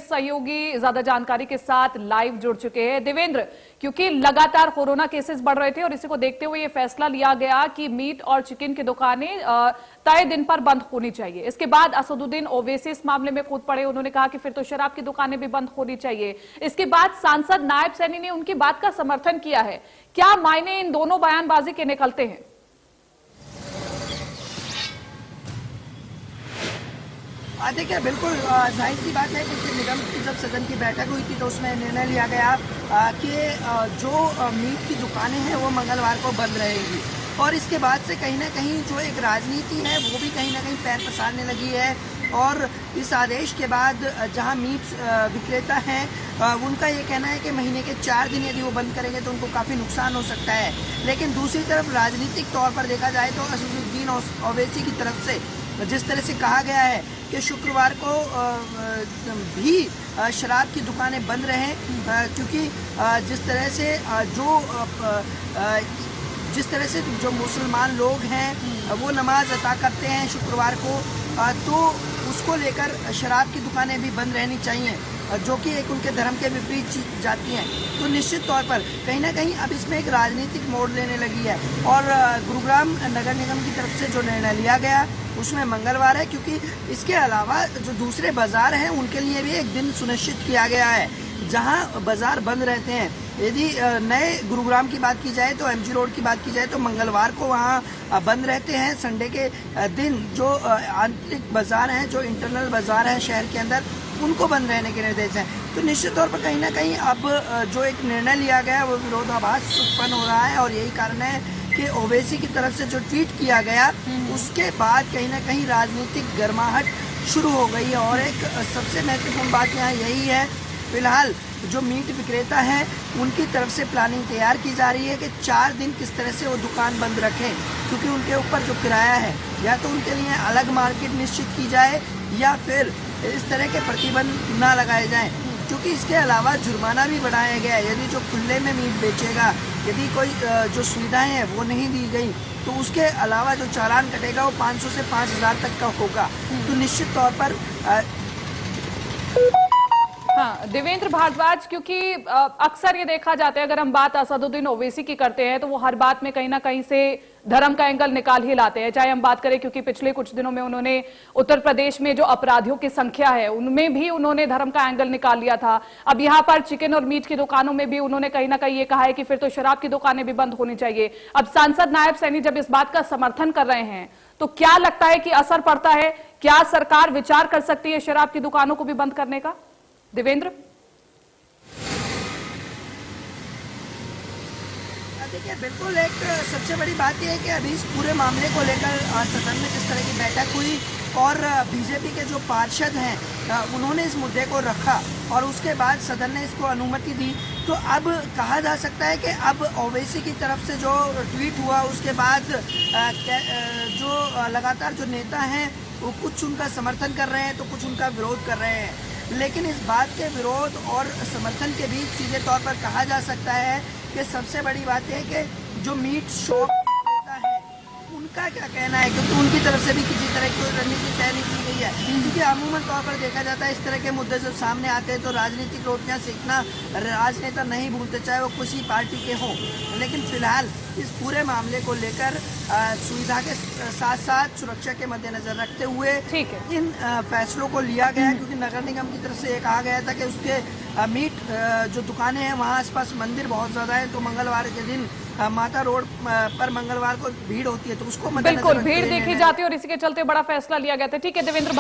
सहयोगी ज्यादा जानकारी के साथ लाइव जुड़ चुके हैं। देवेंद्र, क्योंकि लगातार कोरोना केसेस बढ़ रहे थे और इसी को देखते हुए ये फैसला लिया गया कि मीट और चिकन की दुकानें तय दिन पर बंद होनी चाहिए। इसके बाद असदुद्दीन ओवैसी इस मामले में कूद पड़े। उन्होंने कहा कि फिर तो शराब की दुकानें भी बंद होनी चाहिए। इसके बाद सांसद नायब सैनी ने उनकी बात का समर्थन किया है। क्या मायने इन दोनों बयानबाजी के निकलते हैं? देखिए, बिल्कुल जाहिर सी बात है कि निगम की जब सदन की बैठक हुई थी तो उसमें निर्णय लिया गया कि जो मीट की दुकानें हैं वो मंगलवार को बंद रहेगी। और इसके बाद से कहीं ना कहीं जो एक राजनीति है वो भी कहीं ना कहीं पैर पसारने लगी है। और इस आदेश के बाद जहां मीट विक्रेता हैं उनका ये कहना है कि महीने के 4 दिन यदि वो बंद करेंगे तो उनको काफ़ी नुकसान हो सकता है। लेकिन दूसरी तरफ राजनीतिक तौर पर देखा जाए तो असदुद्दीन ओवैसी की तरफ से जिस तरह से कहा गया है कि शुक्रवार को भी शराब की दुकानें बंद रहें, क्योंकि जिस तरह से जो मुसलमान लोग हैं वो नमाज अता करते हैं शुक्रवार को, तो उसको लेकर शराब की दुकानें भी बंद रहनी चाहिए, जो कि एक उनके धर्म के विपरीत जाती हैं। तो निश्चित तौर पर कहीं ना कहीं अब इसमें एक राजनीतिक मोड़ लेने लगी है। और गुरुग्राम नगर निगम की तरफ से जो निर्णय लिया गया उसमें मंगलवार है, क्योंकि इसके अलावा जो दूसरे बाजार हैं उनके लिए भी एक दिन सुनिश्चित किया गया है जहां बाजार बंद रहते हैं। यदि नए गुरुग्राम की बात की जाए तो एमजी रोड की बात की जाए तो मंगलवार को वहां बंद रहते हैं। संडे के दिन जो आंतरिक बाजार हैं, जो इंटरनल बाजार हैं शहर के अंदर, उनको बंद रहने के निर्देश हैं। तो निश्चित तौर पर कहीं ना कहीं अब जो एक निर्णय लिया गया वो विरोधाभास उत्पन्न हो रहा है। और यही कारण है कि ओवैसी की तरफ से जो ट्वीट किया गया उसके बाद कहीं ना कहीं राजनीतिक गर्माहट शुरू हो गई है। और एक सबसे महत्वपूर्ण बात यहाँ यही है, फिलहाल जो मीट विक्रेता हैं उनकी तरफ से प्लानिंग तैयार की जा रही है कि 4 दिन किस तरह से वो दुकान बंद रखें, क्योंकि उनके ऊपर जो किराया है या तो उनके लिए अलग मार्केट निश्चित की जाए या फिर इस तरह के प्रतिबंध ना लगाए जाएं। क्योंकि इसके अलावा जुर्माना भी बढ़ाया गया है। यदि जो खुले में मीट बेचेगा, यदि कोई जो सुविधाएं हैं वो नहीं दी गई तो उसके अलावा जो चालान कटेगा वो 500 से 5000 तक का होगा। तो निश्चित तौर पर हाँ, देवेंद्र भारद्वाज, क्योंकि अक्सर ये देखा जाता है, अगर हम बात असदुद्दीन ओवैसी की करते हैं तो वो हर बात में कहीं ना कहीं से धर्म का एंगल निकाल ही लाते हैं। चाहे हम बात करें, क्योंकि पिछले कुछ दिनों में उन्होंने उत्तर प्रदेश में जो अपराधियों की संख्या है उनमें भी उन्होंने धर्म का एंगल निकाल लिया था। अब यहाँ पर चिकन और मीट की दुकानों में भी उन्होंने कहीं ना कहीं ये कहा है कि फिर तो शराब की दुकानें भी बंद होनी चाहिए। अब सांसद नायब सैनी जब इस बात का समर्थन कर रहे हैं तो क्या लगता है कि असर पड़ता है? क्या सरकार विचार कर सकती है शराब की दुकानों को भी बंद करने का? देवेंद्र, देखिए, बिल्कुल एक सबसे बड़ी बात यह है कि अभी इस पूरे मामले को लेकर सदन में जिस तरह की बैठक हुई और बीजेपी के जो पार्षद हैं उन्होंने इस मुद्दे को रखा और उसके बाद सदन ने इसको अनुमति दी। तो अब कहा जा सकता है कि अब ओवैसी की तरफ से जो ट्वीट हुआ उसके बाद जो लगातार जो नेता हैं वो कुछ उनका समर्थन कर रहे हैं तो कुछ उनका विरोध कर रहे हैं। लेकिन इस बात के विरोध और समर्थन के बीच सीधे तौर पर कहा जा सकता है कि सबसे बड़ी बात है कि जो मीट शॉप देता है उनका क्या कहना है, क्योंकि उनकी तरफ से भी किसी तरह की रणनीति तय नहीं की गई है। क्योंकि अमूमन तौर पर देखा जाता है इस तरह के मुद्दे जब सामने आते हैं तो राजनीतिक रोटियां सेकना राजनेता नहीं भूलते, चाहे वो किसी पार्टी के हों। लेकिन फिलहाल इस पूरे मामले को लेकर सुविधा के साथ साथ सुरक्षा के मद्देनजर रखते हुए इन फैसलों को लिया गया, क्योंकि नगर निगम की तरफ से ये कहा गया था कि उसके मीट जो दुकानें हैं वहाँ आसपास मंदिर बहुत ज़्यादा है, तो मंगलवार के दिन माता रोड पर मंगलवार को भीड़ होती है, तो उसको बिल्कुल भीड़ देखी जाती है और इसी के चलते बड़ा फैसला लिया गया था। ठीक है देवेंद्र।